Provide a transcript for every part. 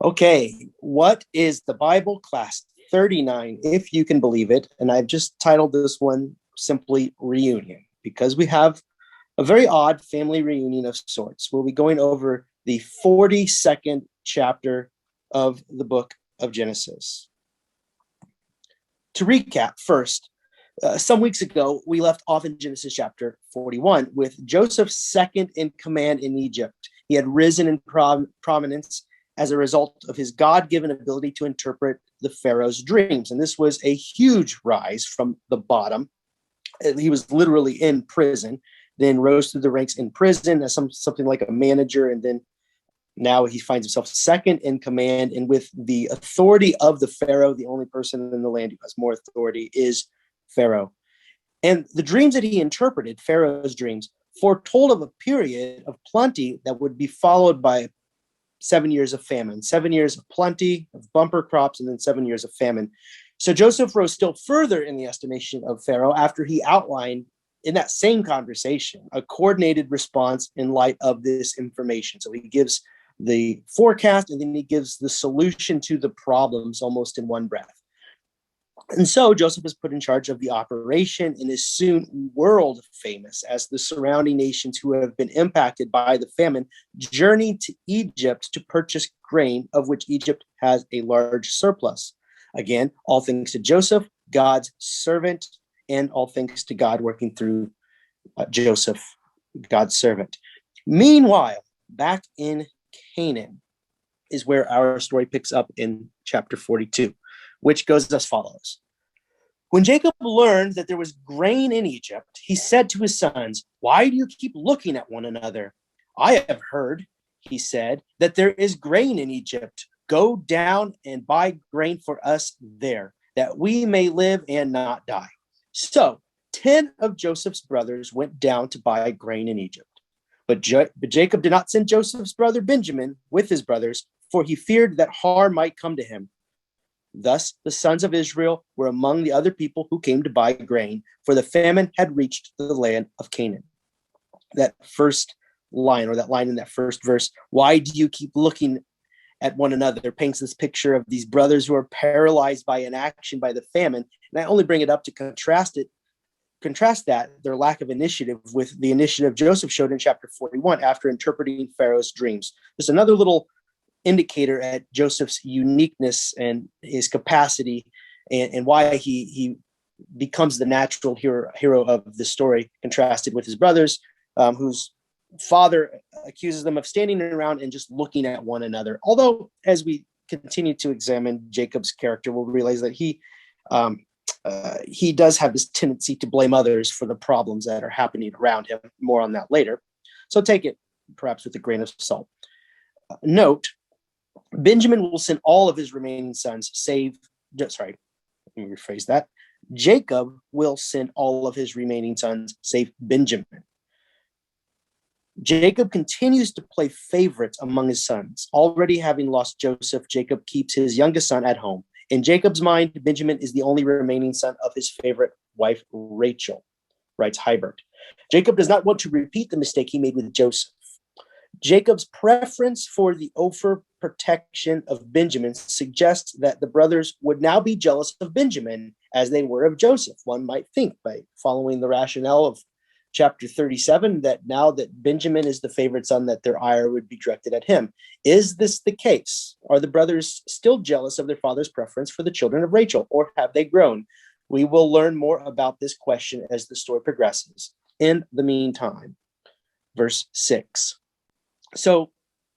Okay, what is the Bible class 39, if you can believe it? And I've just titled this one simply Reunion, because we have a very odd family reunion of sorts. We'll be going over the 42nd chapter of the book of Genesis. To recap, first, some weeks ago, we left off in Genesis chapter 41 with Joseph's second in command in Egypt. He had risen in prominence as a result of his God-given ability to interpret the Pharaoh's dreams. And this was a huge rise from the bottom. He was literally in prison, then rose through the ranks in prison as something like a manager, and then now he finds himself second in command. And with the authority of the Pharaoh, the only person in the land who has more authority is Pharaoh. And the dreams that he interpreted, Pharaoh's dreams, foretold of a period of plenty that would be followed by 7 years of famine, 7 years of plenty, of bumper crops, and then 7 years of famine. So Joseph rose still further in the estimation of Pharaoh after he outlined in that same conversation a coordinated response in light of this information. So he gives the forecast and then he gives the solution to the problems almost in one breath. And so Joseph is put in charge of the operation and is soon world famous as the surrounding nations who have been impacted by the famine journey to Egypt to purchase grain, of which Egypt has a large surplus. Again, all thanks to Joseph, God's servant, and all thanks to God working through Joseph, God's servant. Meanwhile, back in Canaan is where our story picks up in chapter 42, which goes as follows. When Jacob learned that there was grain in Egypt, he said to his sons, "Why do you keep looking at one another? I have heard," he said, "that there is grain in Egypt. Go down and buy grain for us there, that we may live and not die." So 10 of Joseph's brothers went down to buy grain in Egypt. But Jacob did not send Joseph's brother Benjamin with his brothers, for he feared that harm might come to him. Thus, the sons of Israel were among the other people who came to buy grain, for the famine had reached the land of Canaan. That first line, or that line in that first verse, "Why do you keep looking at one another?" paints this picture of these brothers who are paralyzed by inaction by the famine. And I only bring it up to contrast that, their lack of initiative, with the initiative Joseph showed in chapter 41 after interpreting Pharaoh's dreams. Just another little indicator at Joseph's uniqueness and his capacity, and why he becomes the natural hero of the story, contrasted with his brothers, whose father accuses them of standing around and just looking at one another. Although, as we continue to examine Jacob's character, we'll realize that he does have this tendency to blame others for the problems that are happening around him. More on that later. So take it perhaps with a grain of salt. Note, Benjamin will send all of his remaining sons, let me rephrase that. Jacob will send all of his remaining sons, save Benjamin. Jacob continues to play favorites among his sons. Already having lost Joseph, Jacob keeps his youngest son at home. In Jacob's mind, Benjamin is the only remaining son of his favorite wife, Rachel, writes Hybert. Jacob does not want to repeat the mistake he made with Joseph. Jacob's preference for the overprotection of Benjamin suggests that the brothers would now be jealous of Benjamin as they were of Joseph. One might think, by following the rationale of chapter 37, that now that Benjamin is the favorite son, that their ire would be directed at him. Is this the case? Are the brothers still jealous of their father's preference for the children of Rachel, or have they grown? We will learn more about this question as the story progresses. In the meantime, verse 6. So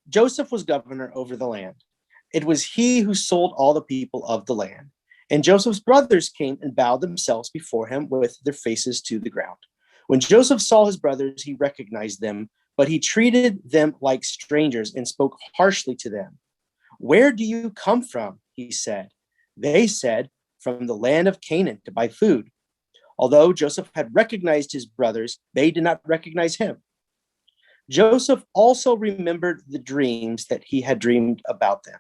Joseph was governor over the land. It was he who sold all the people of the land. And Joseph's brothers came and bowed themselves before him with their faces to the ground. When Joseph saw his brothers, he recognized them, but he treated them like strangers and spoke harshly to them. "Where do you come from?" he said. They said, "From the land of Canaan to buy food." Although Joseph had recognized his brothers, they did not recognize him. Joseph also remembered the dreams that he had dreamed about them.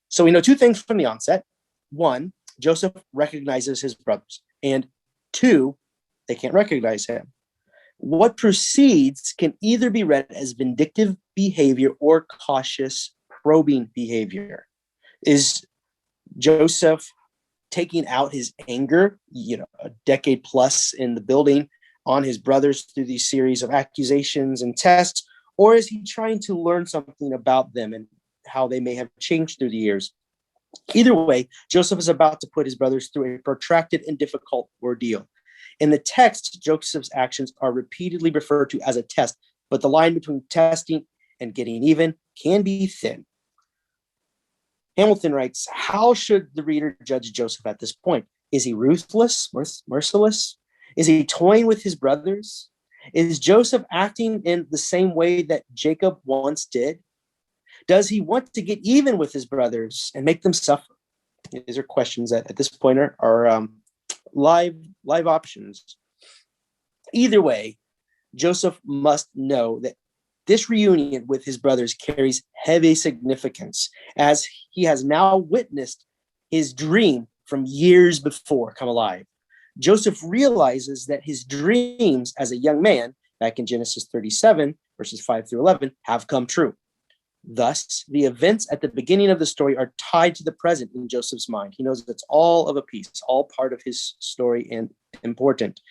So we know two things from the onset. One, Joseph recognizes his brothers. And two, they can't recognize him. What proceeds can either be read as vindictive behavior or cautious probing behavior. Is Joseph taking out his anger, a decade plus in the building, on his brothers through these series of accusations and tests? Or is he trying to learn something about them and how they may have changed through the years? Either way, Joseph is about to put his brothers through a protracted and difficult ordeal. In the text, Joseph's actions are repeatedly referred to as a test, but the line between testing and getting even can be thin. Hamilton writes, how should the reader judge Joseph at this point? Is he ruthless, merciless? Is he toying with his brothers? Is Joseph acting in the same way that Jacob once did? Does he want to get even with his brothers and make them suffer? These are questions that at this point are live options. Either way, Joseph must know that this reunion with his brothers carries heavy significance, as he has now witnessed his dream from years before come alive. Joseph realizes that his dreams as a young man, back in Genesis 37, verses 5 through 11, have come true. Thus, the events at the beginning of the story are tied to the present in Joseph's mind. He knows it's all of a piece, all part of his story and important,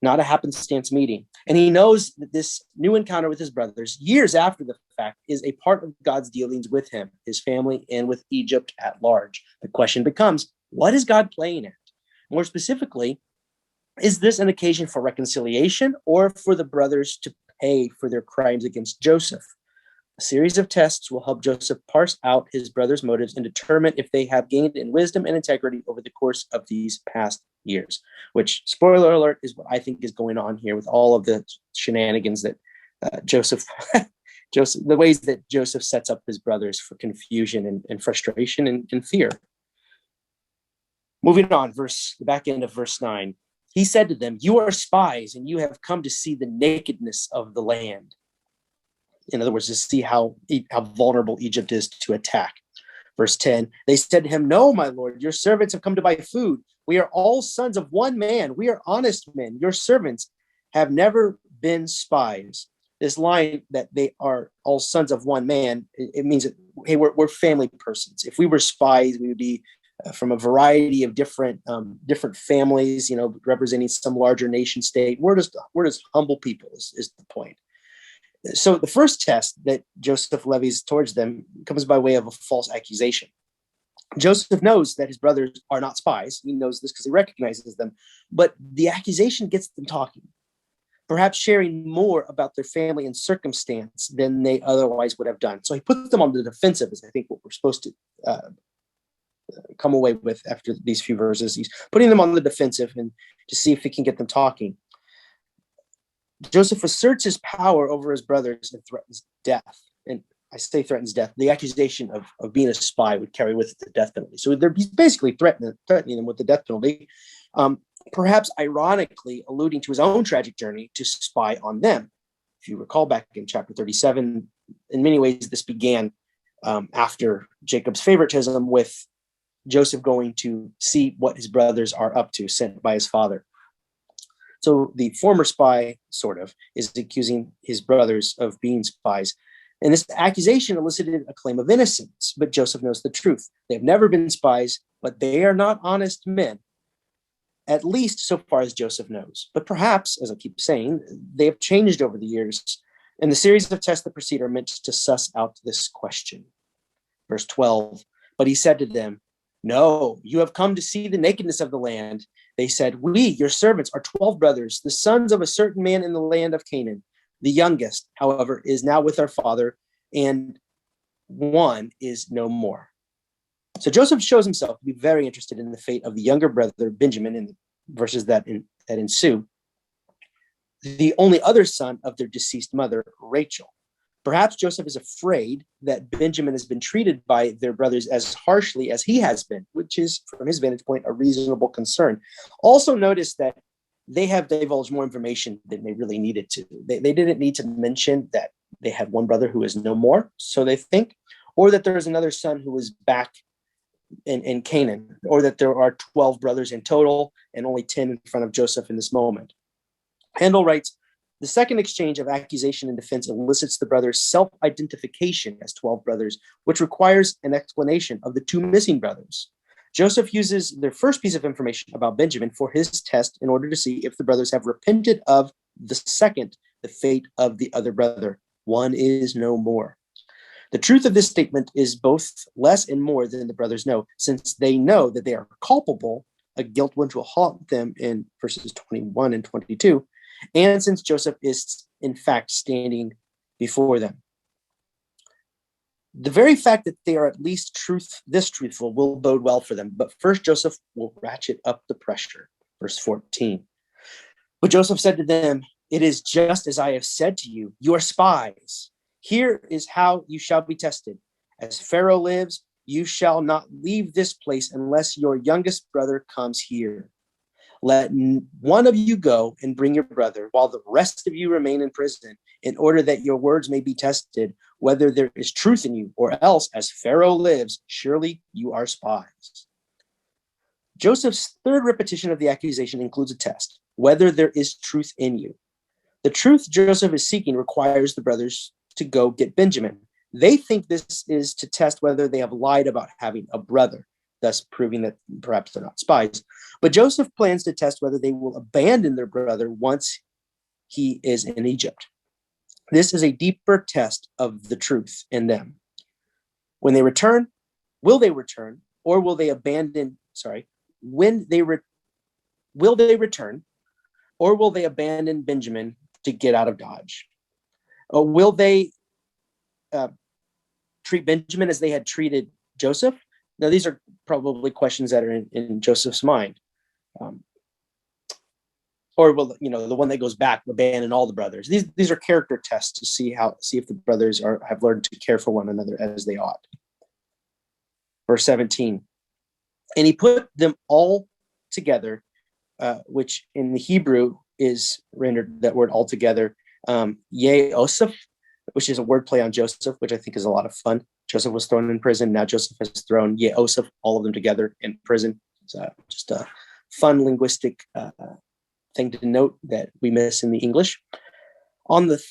not a happenstance meeting. And he knows that this new encounter with his brothers, years after the fact, is a part of God's dealings with him, his family, and with Egypt at large. The question becomes, what is God playing at? More specifically, is this an occasion for reconciliation or for the brothers to pay for their crimes against Joseph? A series of tests will help Joseph parse out his brothers' motives and determine if they have gained in wisdom and integrity over the course of these past years, which, spoiler alert, is what I think is going on here with all of the shenanigans that Joseph, the ways that Joseph sets up his brothers for confusion and frustration and fear. Moving on, the back end of verse 9. He said to them, "You are spies, and you have come to see the nakedness of the land." In other words, to see how vulnerable Egypt is to attack. Verse 10, they said to him, "No, my lord, your servants have come to buy food. We are all sons of one man. We are honest men. Your servants have never been spies." This line that they are all sons of one man, it means that, hey, we're family persons. If we were spies, we would be from a variety of different families, representing some larger nation state. We're just humble people is the point. So the first test that Joseph levies towards them comes by way of a false accusation. Joseph knows that his brothers are not spies. He knows this because he recognizes them. But the accusation gets them talking, perhaps sharing more about their family and circumstance than they otherwise would have done. So he puts them on the defensive, is I think what we're supposed to come away with after these few verses. He's putting them on the defensive and to see if he can get them talking. Joseph asserts his power over his brothers and threatens death. And I say threatens death. The accusation of being a spy would carry with it the death penalty. So he's basically threatening them with the death penalty, perhaps ironically alluding to his own tragic journey to spy on them. If you recall back in chapter 37, in many ways, this began after Jacob's favoritism, with Joseph going to see what his brothers are up to, sent by his father. So the former spy, sort of, is accusing his brothers of being spies. And this accusation elicited a claim of innocence, but Joseph knows the truth. They have never been spies, but they are not honest men, at least so far as Joseph knows. But perhaps, as I keep saying, they have changed over the years. And the series of tests that proceed are meant to suss out this question. Verse 12, but he said to them, "No, you have come to see the nakedness of the land." They said, "We, your servants, are 12 brothers, the sons of a certain man in the land of Canaan. The youngest, however, is now with our father, and one is no more." So Joseph shows himself to be very interested in the fate of the younger brother, Benjamin, in the verses that ensue, the only other son of their deceased mother, Rachel. Perhaps Joseph is afraid that Benjamin has been treated by their brothers as harshly as he has been, which is, from his vantage point, a reasonable concern. Also notice that they have divulged more information than they really needed to. They didn't need to mention that they had one brother who is no more, so they think, or that there is another son who is back in Canaan, or that there are 12 brothers in total and only 10 in front of Joseph in this moment. Handel writes, The second exchange of accusation and defense elicits the brothers' self-identification as 12 brothers, which requires an explanation of the two missing brothers. Joseph uses their first piece of information about Benjamin for his test in order to see if the brothers have repented of the second, the fate of the other brother. One is no more. The truth of this statement is both less and more than the brothers know, since they know that they are culpable, a guilt which will haunt them in verses 21 and 22, and since Joseph is in fact standing before them. The very fact that they are at least this truthful will bode well for them. But first, Joseph will ratchet up the pressure. Verse 14. But Joseph said to them, "It is just as I have said to you, you are spies. Here is how you shall be tested. As Pharaoh lives, you shall not leave this place unless your youngest brother comes here. Let one of you go and bring your brother, while the rest of you remain in prison, in order that your words may be tested, whether there is truth in you, or else, as Pharaoh lives, surely you are spies." Joseph's third repetition of the accusation includes a test, whether there is truth in you. The truth Joseph is seeking requires the brothers to go get Benjamin. They think this is to test whether they have lied about having a brother, thus proving that perhaps they're not spies. But Joseph plans to test whether they will abandon their brother once he is in Egypt. This is a deeper test of the truth in them. When they return, will they return, or will they abandon? Will they return, or will they abandon Benjamin to get out of Dodge? Or will they treat Benjamin as they had treated Joseph? Now, these are probably questions that are in Joseph's mind. Or will the one that goes back abandon all the brothers? These are character tests to see if the brothers have learned to care for one another as they ought. Verse 17, and he put them all together, which in the Hebrew is rendered that word altogether, Ye-Oseph, which is a wordplay on Joseph, which I think is a lot of fun. Joseph was thrown in prison. Now Joseph has thrown Ye-Oseph, all of them together in prison. It's just a fun linguistic thing to note that we miss in the English. On the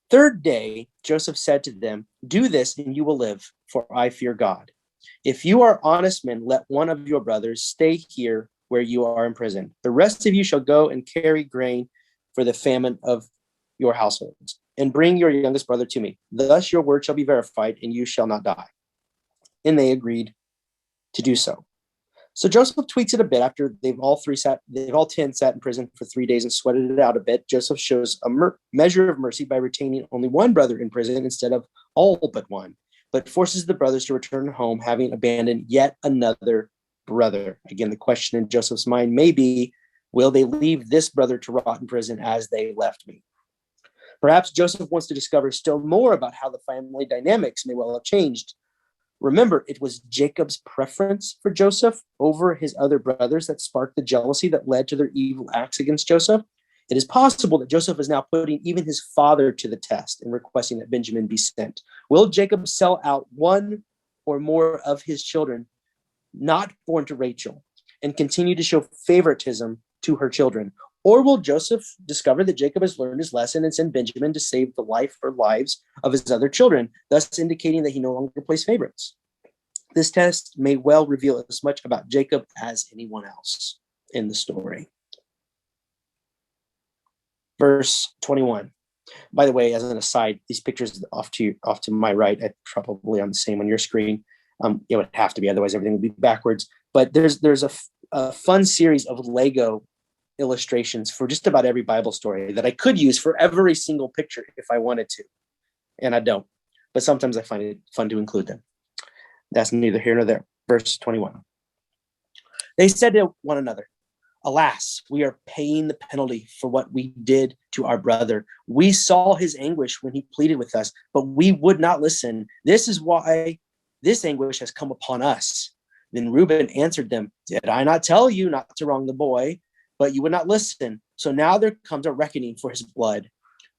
third day, Joseph said to them, "Do this and you will live, for I fear God. If you are honest men, let one of your brothers stay here where you are in prison. The rest of you shall go and carry grain for the famine of your households, and bring your youngest brother to me. Thus your word shall be verified, and you shall not die." And they agreed to do so. So Joseph tweaks it a bit after they've all 10 sat in prison for 3 days and sweated it out a bit. Joseph shows a measure of mercy by retaining only one brother in prison instead of all but one, but forces the brothers to return home, having abandoned yet another brother. Again, the question in Joseph's mind may be, will they leave this brother to rot in prison as they left me? Perhaps Joseph wants to discover still more about how the family dynamics may well have changed. Remember, it was Jacob's preference for Joseph over his other brothers that sparked the jealousy that led to their evil acts against Joseph. It is possible that Joseph is now putting even his father to the test and requesting that Benjamin be sent. Will Jacob sell out one or more of his children not born to Rachel and continue to show favoritism to her children? Or will Joseph discover that Jacob has learned his lesson and send Benjamin to save the life or lives of his other children, thus indicating that he no longer plays favorites? This test may well reveal as much about Jacob as anyone else in the story. Verse 21. By the way, as an aside, these pictures off to my right, probably on the same on your screen. It would have to be, otherwise everything would be backwards. But there's a fun series of Lego illustrations for just about every Bible story that I could use for every single picture if I wanted to, and I don't. But sometimes I find it fun to include them. That's neither here nor there. Verse 21. They said to one another, "Alas, we are paying the penalty for what we did to our brother. We saw his anguish when he pleaded with us, but we would not listen. This is why this anguish has come upon us." Then Reuben answered them, "Did I not tell you not to wrong the boy? But you would not listen. So now there comes a reckoning for his blood."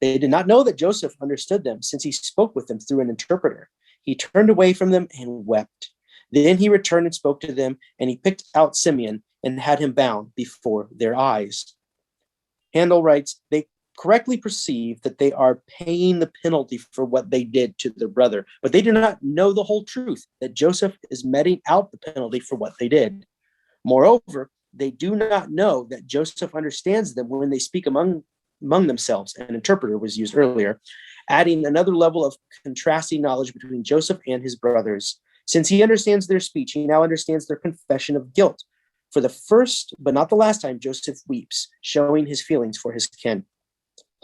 They did not know that Joseph understood them, since he spoke with them through an interpreter. He turned away from them and wept. Then he returned and spoke to them, and he picked out Simeon and had him bound before their eyes. Handel writes, they correctly perceive that they are paying the penalty for what they did to their brother, but they do not know the whole truth, that Joseph is meting out the penalty for what they did. Moreover, they do not know that Joseph understands them when they speak among themselves. An interpreter was used earlier, adding another level of contrasting knowledge between Joseph and his brothers. Since he understands their speech, he now understands their confession of guilt. For the first, but not the last time, Joseph weeps, showing his feelings for his kin.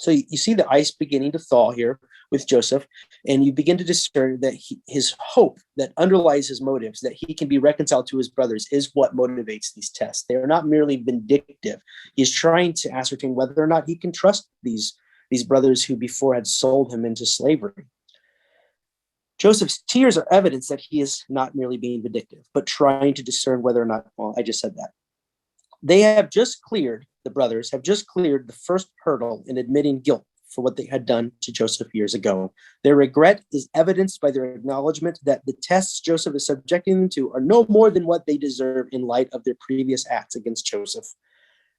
So you see the ice beginning to thaw here with Joseph, and you begin to discern that his hope that underlies his motives, that he can be reconciled to his brothers, is what motivates these tests. They are not merely vindictive. He's trying to ascertain whether or not he can trust these brothers who before had sold him into slavery. Joseph's tears are evidence that he is not merely being vindictive, but trying to discern whether or not, well, I just said that. The brothers have just cleared the first hurdle in admitting guilt for what they had done to Joseph years ago. Their regret is evidenced by their acknowledgement that the tests Joseph is subjecting them to are no more than what they deserve in light of their previous acts against Joseph.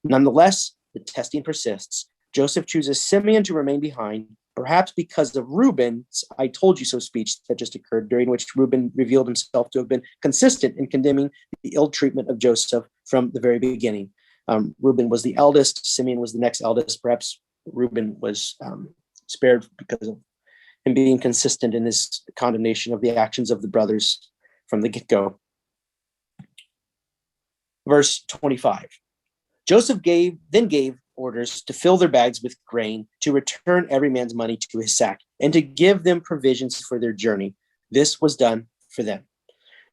Nonetheless, the testing persists. Joseph chooses Simeon to remain behind, perhaps because of Reuben's "I told you so" speech that just occurred, during which Reuben revealed himself to have been consistent in condemning the ill treatment of Joseph from the very beginning. Reuben was the eldest. Simeon was the next eldest. Perhaps Reuben was spared because of him being consistent in his condemnation of the actions of the brothers from the get-go. Verse 25. Joseph then gave orders to fill their bags with grain, to return every man's money to his sack, and to give them provisions for their journey. This was done for them.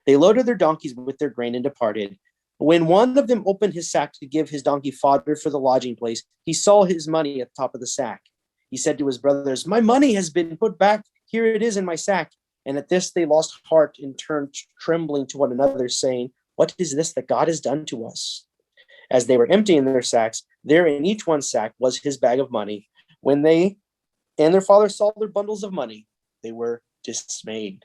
They loaded their donkeys with their grain and departed. When one of them opened his sack to give his donkey fodder for the lodging place, he saw his money at the top of the sack. He said to his brothers, "My money has been put back. Here it is in my sack." And at this they lost heart and turned trembling to one another, saying, "What is this that God has done to us?" As they were emptying their sacks, there in each one's sack was his bag of money. When they and their father saw their bundles of money, they were dismayed.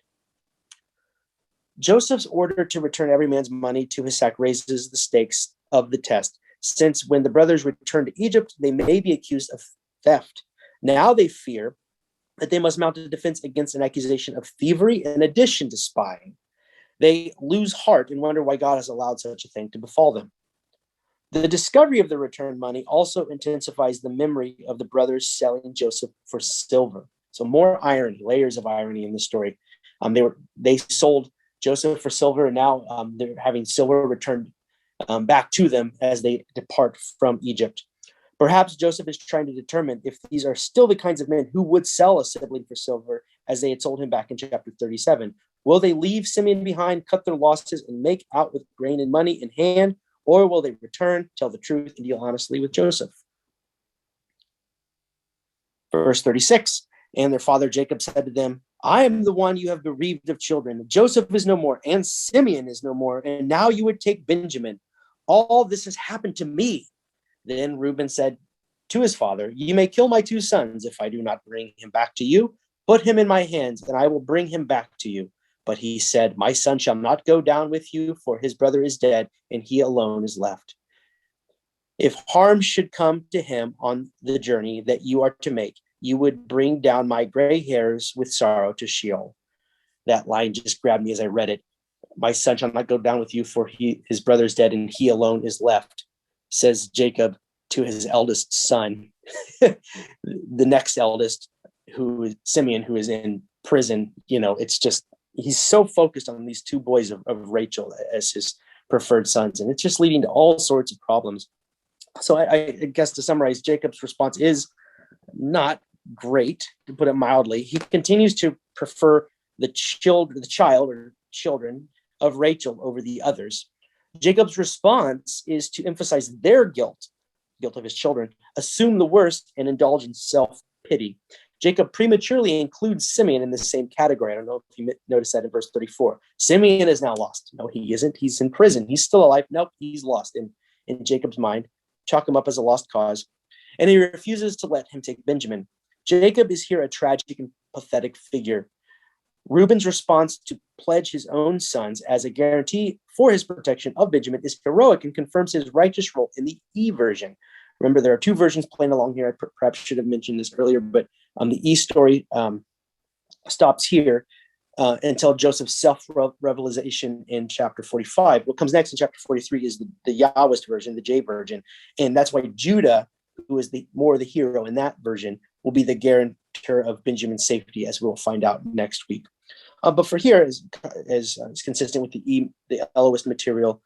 Joseph's order to return every man's money to his sack raises the stakes of the test, since when the brothers return to Egypt, they may be accused of theft. Now they fear that they must mount a defense against an accusation of thievery in addition to spying. They lose heart and wonder why God has allowed such a thing to befall them. The discovery of the returned money also intensifies the memory of the brothers selling Joseph for silver. So more irony, layers of irony in the story. They sold Joseph for silver, and now they're having silver returned back to them as they depart from Egypt. Perhaps Joseph is trying to determine if these are still the kinds of men who would sell a sibling for silver as they had sold him back in chapter 37. Will they leave Simeon behind, cut their losses, and make out with grain and money in hand? Or will they return, tell the truth, and deal honestly with Joseph? Verse 36, and their father Jacob said to them, "I am the one you have bereaved of children. Joseph is no more, and Simeon is no more, and now you would take Benjamin. All this has happened to me." Then Reuben said to his father, "You may kill my two sons if I do not bring him back to you. Put him in my hands, and I will bring him back to you." But he said, "My son shall not go down with you, for his brother is dead, and he alone is left. If harm should come to him on the journey that you are to make, you would bring down my gray hairs with sorrow to Sheol." That line just grabbed me as I read it. "My son shall not go down with you, for his brother is dead, and he alone is left," says Jacob to his eldest son. The next eldest, who is Simeon, who is in prison. It's just, he's so focused on these two boys of Rachel as his preferred sons, and it's just leading to all sorts of problems. So I guess to summarize, Jacob's response is not great, to put it mildly. He continues to prefer the child or children of Rachel over the others. Jacob's response is to emphasize their guilt of his children, assume the worst, and indulge in self-pity. Jacob prematurely includes Simeon in the same category. I don't know if you noticed that in verse 34. Simeon is now lost. No, he isn't. He's in prison. He's still alive. Nope, he's lost in Jacob's mind. Chalk him up as a lost cause. And he refuses to let him take Benjamin. Jacob is here a tragic and pathetic figure. Reuben's response to pledge his own sons as a guarantee for his protection of Benjamin is heroic and confirms his righteous role in the eversion. Remember, there are two versions playing along here. I perhaps should have mentioned this earlier, but the E story stops here until Joseph's self-revelation in chapter 45. What comes next in chapter 43 is the Yahwist version, the J version. And that's why Judah, who is more the hero in that version, will be the guarantor of Benjamin's safety, as we'll find out next week. But for here, as consistent with the Elohist material,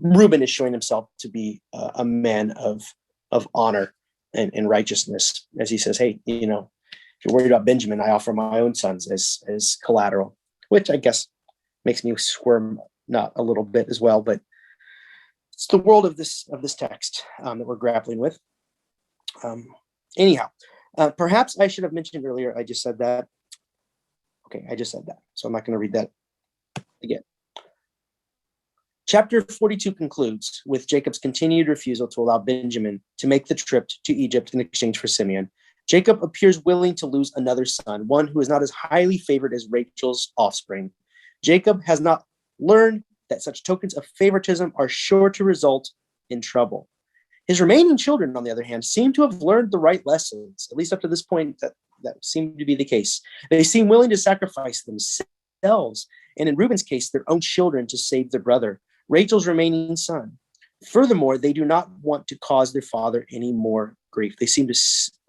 Reuben is showing himself to be a man of honor and righteousness, as he says, hey, if you're worried about Benjamin, I offer my own sons as collateral, which I guess makes me squirm not a little bit as well, but it's the world of this text that we're grappling with. Anyhow, perhaps I should have mentioned earlier, I just said that. Okay, I just said that, so I'm not going to read that again. Chapter 42 concludes with Jacob's continued refusal to allow Benjamin to make the trip to Egypt in exchange for Simeon. Jacob appears willing to lose another son, one who is not as highly favored as Rachel's offspring. Jacob has not learned that such tokens of favoritism are sure to result in trouble. His remaining children, on the other hand, seem to have learned the right lessons, at least up to this point, that seemed to be the case. They seem willing to sacrifice themselves, and in Reuben's case, their own children to save their brother, Rachel's remaining son. Furthermore, they do not want to cause their father any more grief. They seem to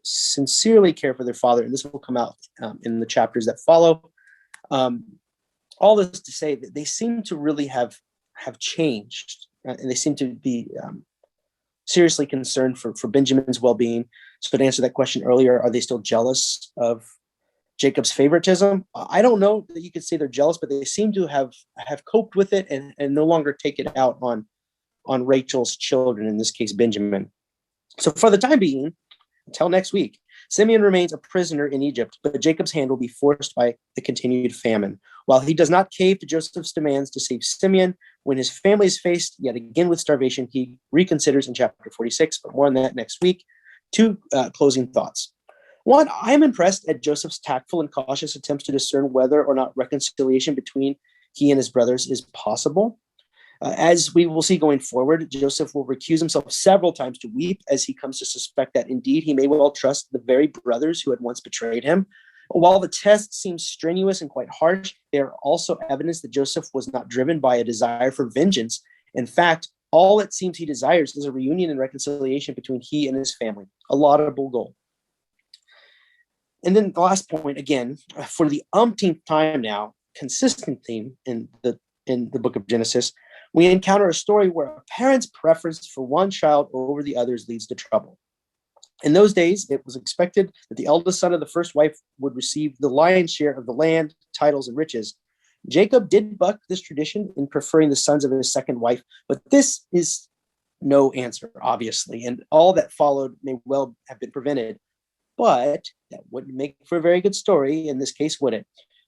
sincerely care for their father, and this will come out in the chapters that follow. All this to say that they seem to really have changed, and they seem to be seriously concerned for Benjamin's well-being. So to answer that question earlier, are they still jealous of Jacob's favoritism? I don't know that you could say they're jealous, but they seem to have coped with it and no longer take it out on Rachel's children, in this case, Benjamin. So for the time being, until next week, Simeon remains a prisoner in Egypt, but Jacob's hand will be forced by the continued famine. While he does not cave to Joseph's demands to save Simeon, when his family is faced yet again with starvation, he reconsiders in chapter 46, but more on that next week. Two closing thoughts. One, I'm impressed at Joseph's tactful and cautious attempts to discern whether or not reconciliation between he and his brothers is possible. As we will see going forward, Joseph will recuse himself several times to weep as he comes to suspect that indeed he may well trust the very brothers who had once betrayed him. While the test seems strenuous and quite harsh, they are also evidence that Joseph was not driven by a desire for vengeance. In fact, all it seems he desires is a reunion and reconciliation between he and his family, a laudable goal. And then the last point, again, for the umpteenth time now, consistent theme in the book of Genesis, we encounter a story where a parent's preference for one child over the others leads to trouble. In those days, it was expected that the eldest son of the first wife would receive the lion's share of the land, titles, and riches. Jacob did buck this tradition in preferring the sons of his second wife, but this is no answer, obviously, and all that followed may well have been prevented. But that wouldn't make for a very good story in this case, would it?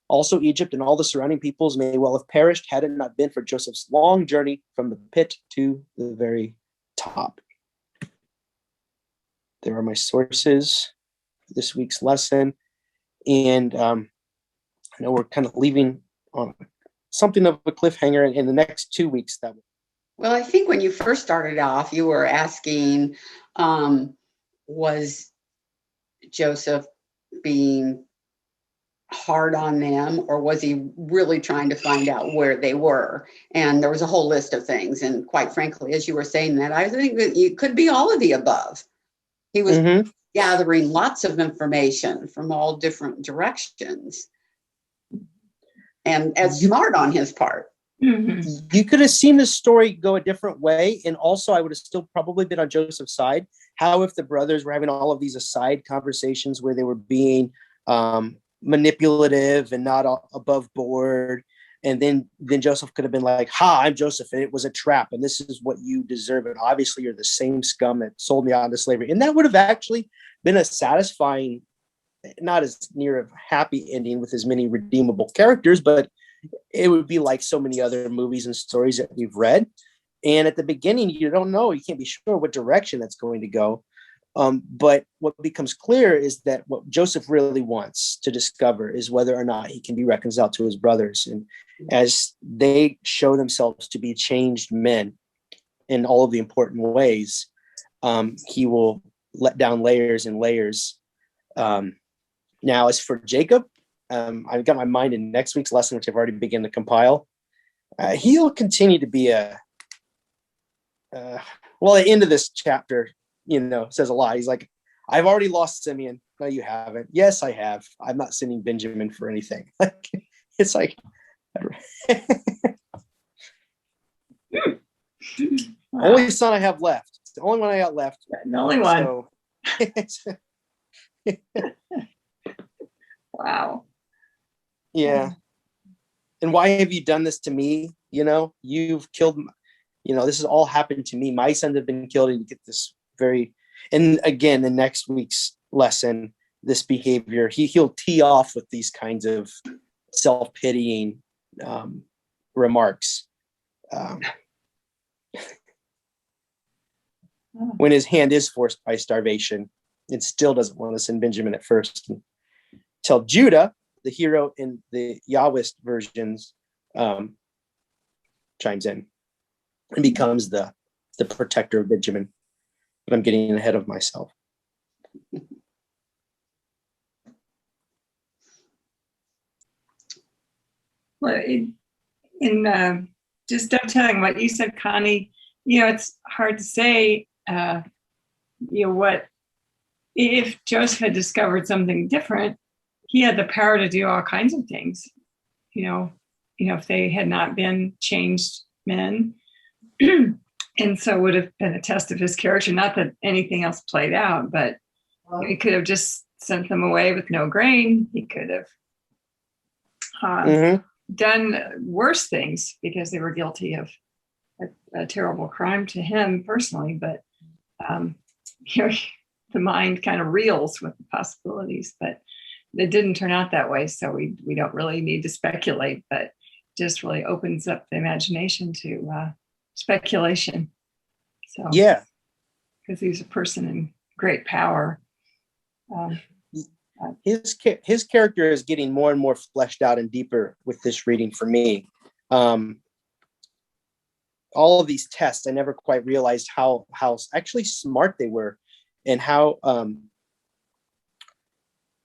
Also, Egypt and all the surrounding peoples may well have perished had it not been for Joseph's long journey from the pit to the very top. There are my sources for this week's lesson. And I know we're kind of leaving on something of a cliffhanger in the next 2 weeks. Well, I think when you first started off, you were asking, was Joseph being hard on them, or was he really trying to find out where they were? And there was a whole list of things. And quite frankly, as you were saying that, I think that it could be all of the above. He was gathering lots of information from all different directions. And as smart on his part. Mm-hmm. You could have seen the story go a different way. And also, I would have still probably been on Joseph's side. How if the brothers were having all of these aside conversations where they were being manipulative and not above board, and then Joseph could have been like, "Ha, I'm Joseph, and it was a trap, and this is what you deserve, and obviously you're the same scum that sold me out into slavery." And that would have actually been a satisfying, not as near a happy ending with as many redeemable characters, but it would be like so many other movies and stories that we've read. And at the beginning, you don't know, you can't be sure what direction that's going to go. But what becomes clear is that what Joseph really wants to discover is whether or not he can be reconciled to his brothers. And as they show themselves to be changed men in all of the important ways, he will let down layers and layers. Now, as for Jacob, I've got my mind in next week's lesson, which I've already begun to compile. He'll continue to be well, the end of this chapter, says a lot. He's like, I've already lost Simeon. No, you haven't. Yes, I have. I'm not sending Benjamin for anything. It's like, Wow. Only son I have left. It's the only one I got left. The only one. So, Wow. yeah. And why have you done this to me? You've killed, this has all happened to me. My sons have been killed, and you get this and again, in next week's lesson, this behavior, he'll tee off with these kinds of self-pitying remarks. When his hand is forced by starvation, it still doesn't want to send Benjamin at first. Until Judah, the hero in the Yahwist versions, chimes in and becomes the protector of Benjamin. But I'm getting ahead of myself. Well, in just dovetailing what you said, Connie, it's hard to say, what if Joseph had discovered something different. He had the power to do all kinds of things. If they had not been changed men, and so would have been a test of his character. Not that anything else played out, but he could have just sent them away with no grain. He could have done worse things because they were guilty of a terrible crime to him personally. But the mind kind of reels with the possibilities, but it didn't turn out that way. So we don't really need to speculate, but just really opens up the imagination to speculation. So yeah, because he's a person in great power. His character is getting more and more fleshed out and deeper with this reading for me. All of these tests, I never quite realized how actually smart they were, and how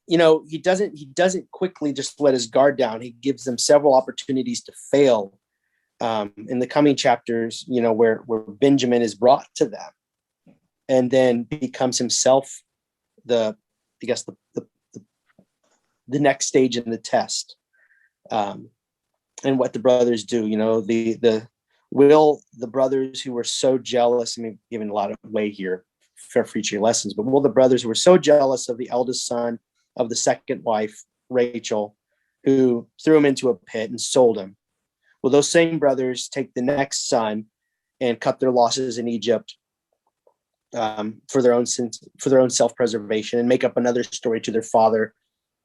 he doesn't quickly just let his guard down. He gives them several opportunities to fail. In the coming chapters, where Benjamin is brought to them, and then becomes himself the next stage in the test, and what the brothers do. The brothers who were so jealous. I mean, giving a lot of way here for future lessons, but the brothers who were so jealous of the eldest son of the second wife, Rachel, who threw him into a pit and sold him. Well, those same brothers take the next son and cut their losses in Egypt for their own self-preservation, and make up another story to their father,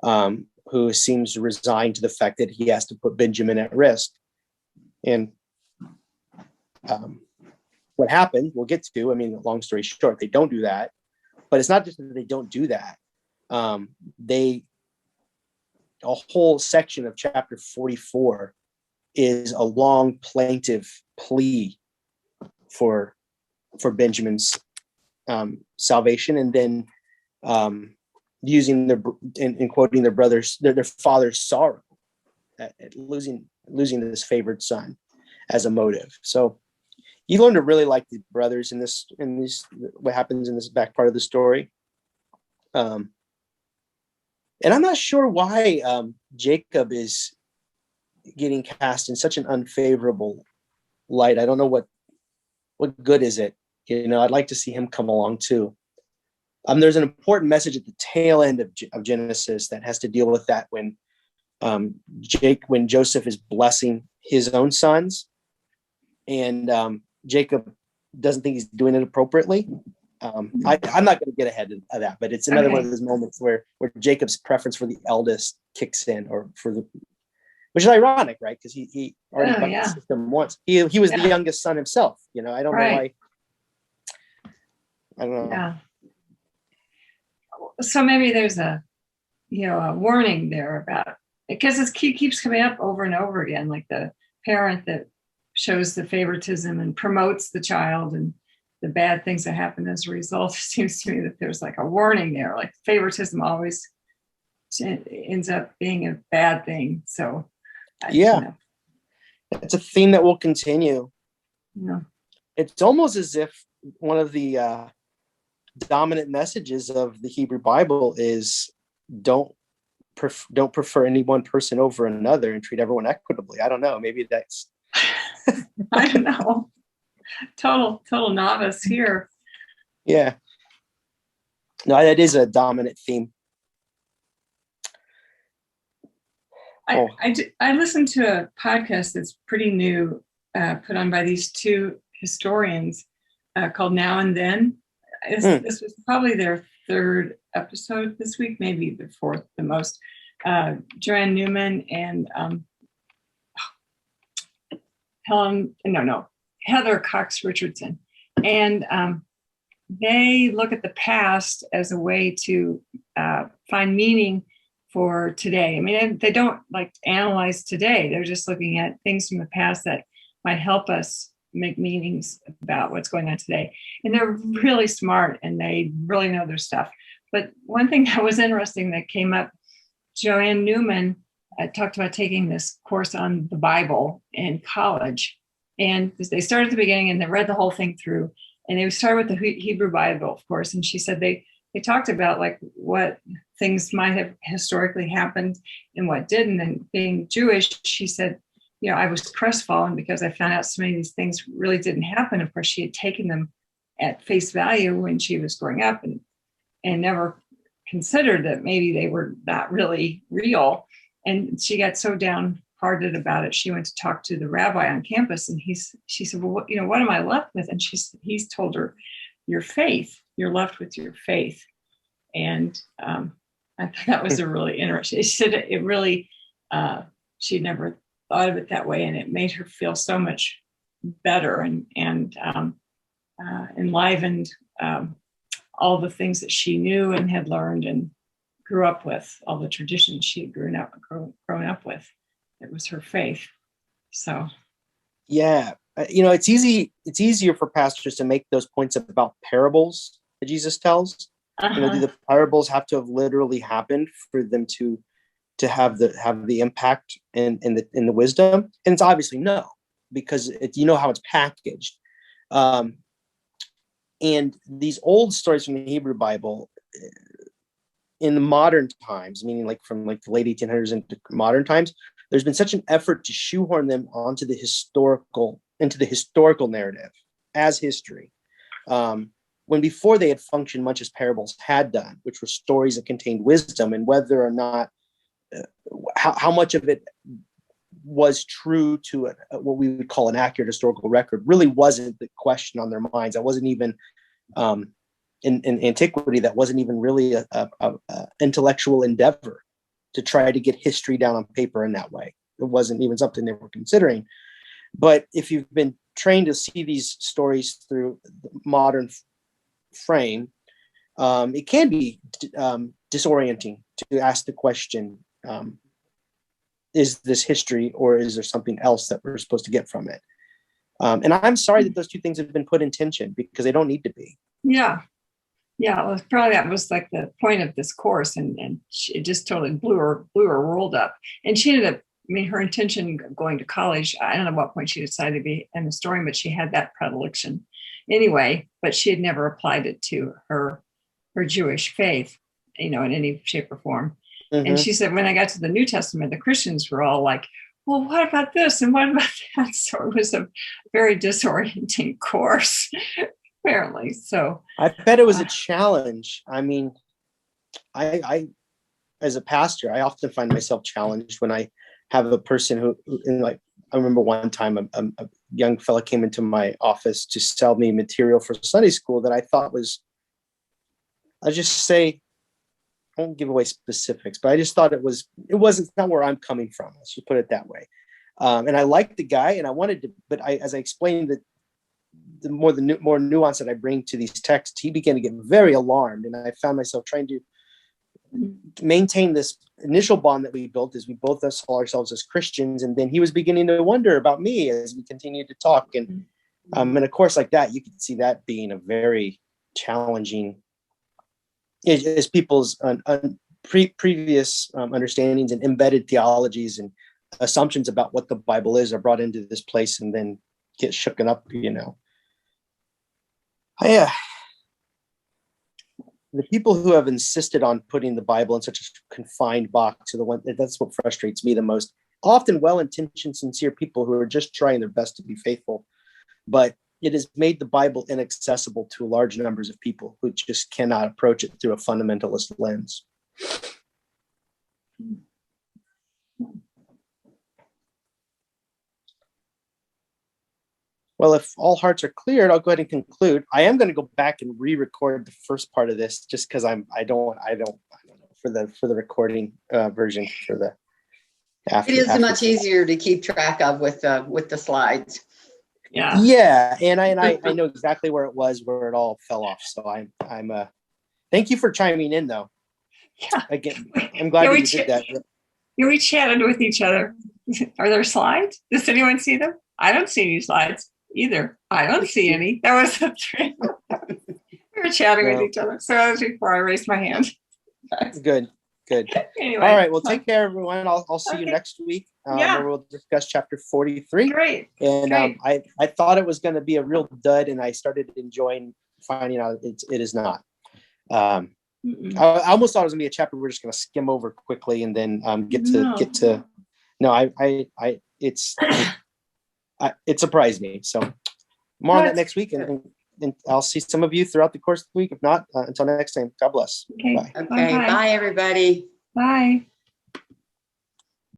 who seems resigned to the fact that he has to put Benjamin at risk. And what happened, we'll get to. I mean, long story short, they don't do that. But it's not just that they don't do that. A whole section of chapter 44 is a long plaintive plea for Benjamin's salvation, and then using and quoting their brothers, their father's sorrow at losing this favored son as a motive. So you learn to really like the brothers in these what happens in this back part of the story. And I'm not sure why Jacob is getting cast in such an unfavorable light. I don't know what good is it. I'd like to see him come along too. There's an important message at the tail end of Genesis that has to deal with that when Joseph is blessing his own sons, and Jacob doesn't think he's doing it appropriatly. I'm not going to get ahead of that, but it's another one of those moments where Jacob's preference for the eldest kicks in, which is ironic, right? Because he already bucked the system once. He was the youngest son himself. I don't know why. I don't know. Yeah. So maybe there's a warning there about, because it keeps coming up over and over again, like the parent that shows the favoritism and promotes the child, and the bad things that happen as a result. It seems to me that there's like a warning there, like favoritism always ends up being a bad thing. So yeah, it's a theme that will continue. Yeah. It's almost as if one of the dominant messages of the Hebrew Bible is don't prefer any one person over another and treat everyone equitably. I don't know. Maybe that's I don't know. Total novice here. Yeah. No, that is a dominant theme. I listened to a podcast that's pretty new, put on by these two historians called Now and Then. This was probably their third episode this week, maybe the fourth the most. Joanne Newman and Heather Cox Richardson. And they look at the past as a way to find meaning for today. I mean, they don't like analyze today. They're just looking at things from the past that might help us make meanings about what's going on today. And they're really smart and they really know their stuff. But one thing that was interesting that came up, Joanne Newman talked about taking this course on the Bible in college. And they started at the beginning and they read the whole thing through. And they started with the Hebrew Bible, of course. And she said they talked about like what things might have historically happened and what didn't. And being Jewish, she said, I was crestfallen because I found out so many of these things really didn't happen. Of course, she had taken them at face value when she was growing up and never considered that maybe they were not really real. And she got so downhearted about it. She went to talk to the rabbi on campus and she said, well, what am I left with? And he's told her, your faith, you're left with your faith. And I thought that was a really interesting, she said it really, she'd never thought of it that way. And it made her feel so much better and enlivened all the things that she knew and had learned and grew up with, all the traditions she had grown up with. It was her faith. So, yeah, it's easier for pastors to make those points about parables that Jesus tells. Do the parables have to have literally happened for them to have the impact in the wisdom? And it's obviously no, because how it's packaged. And these old stories from the Hebrew Bible in the modern times, meaning like from like the late 1800s into modern times, there's been such an effort to shoehorn them into the historical narrative as history. When before they had functioned much as parables had done, which were stories that contained wisdom, and whether or not how much of it was true to what we would call an accurate historical record really wasn't the question on their minds. That wasn't even in antiquity. That wasn't even really a intellectual endeavor to try to get history down on paper in that way. It wasn't even something they were considering. But if you've been trained to see these stories through the modern frame, it can be disorienting to ask the question, is this history or is there something else that we're supposed to get from it? And I'm sorry that those two things have been put in tension because they don't need to be. Yeah. Well, probably that was like the point of this course, and it just totally blew her world up. And she ended up, her intention going to college, I don't know what point she decided to be an historian, but she had that predilection anyway, but she had never applied it to her Jewish faith, in any shape or form. Mm-hmm. And she said, when I got to the New Testament, the Christians were all like, well, what about this? And what about that? So it was a very disorienting course, apparently. So I bet it was a challenge. I as a pastor, I often find myself challenged when I have a person who I remember one time a young fella came into my office to sell me material for Sunday school that I thought was, I'll just say, I won't give away specifics, but I just thought it's not where I'm coming from. Let's just put it that way. And I liked the guy and I wanted to, but as I explained the more nuance that I bring to these texts, he began to get very alarmed. And I found myself trying to maintain this initial bond that we built as we both saw ourselves as Christians. And then he was beginning to wonder about me as we continued to talk. And And a course like that, you can see that being a very challenging, as people's previous understandings and embedded theologies and assumptions about what the Bible is are brought into this place and then get shooken up, the people who have insisted on putting the Bible in such a confined box are the one that's what frustrates me the most. Often well-intentioned, sincere people who are just trying their best to be faithful, but it has made the Bible inaccessible to large numbers of people who just cannot approach it through a fundamentalist lens. Well, if all hearts are cleared, I'll go ahead and conclude. I am going to go back and re-record the first part of this, just because I don't know for the recording version for the. It is much easier to keep track of with the slides. Yeah, and I know exactly where it was, where it all fell off. So I'm thank you for chiming in, though. Yeah. Again, I'm glad you did that. We chatted with each other. Are there slides? Does anyone see them? I don't see any slides either. I don't see any. That was a trick. We were chatting with each other. So that was before I raised my hand. Good. Anyway, all right. Well, take care, everyone. I'll see you next week. Where we'll discuss chapter 43. Great. And I thought it was going to be a real dud, and I started enjoying finding out it is not. I almost thought it was going to be a chapter we're just going to skim over quickly and then get to. No, it surprised me. So more on that next week, and I'll see some of you throughout the course of the week. If not, until next time, God bless. Okay. Bye, everybody. Bye.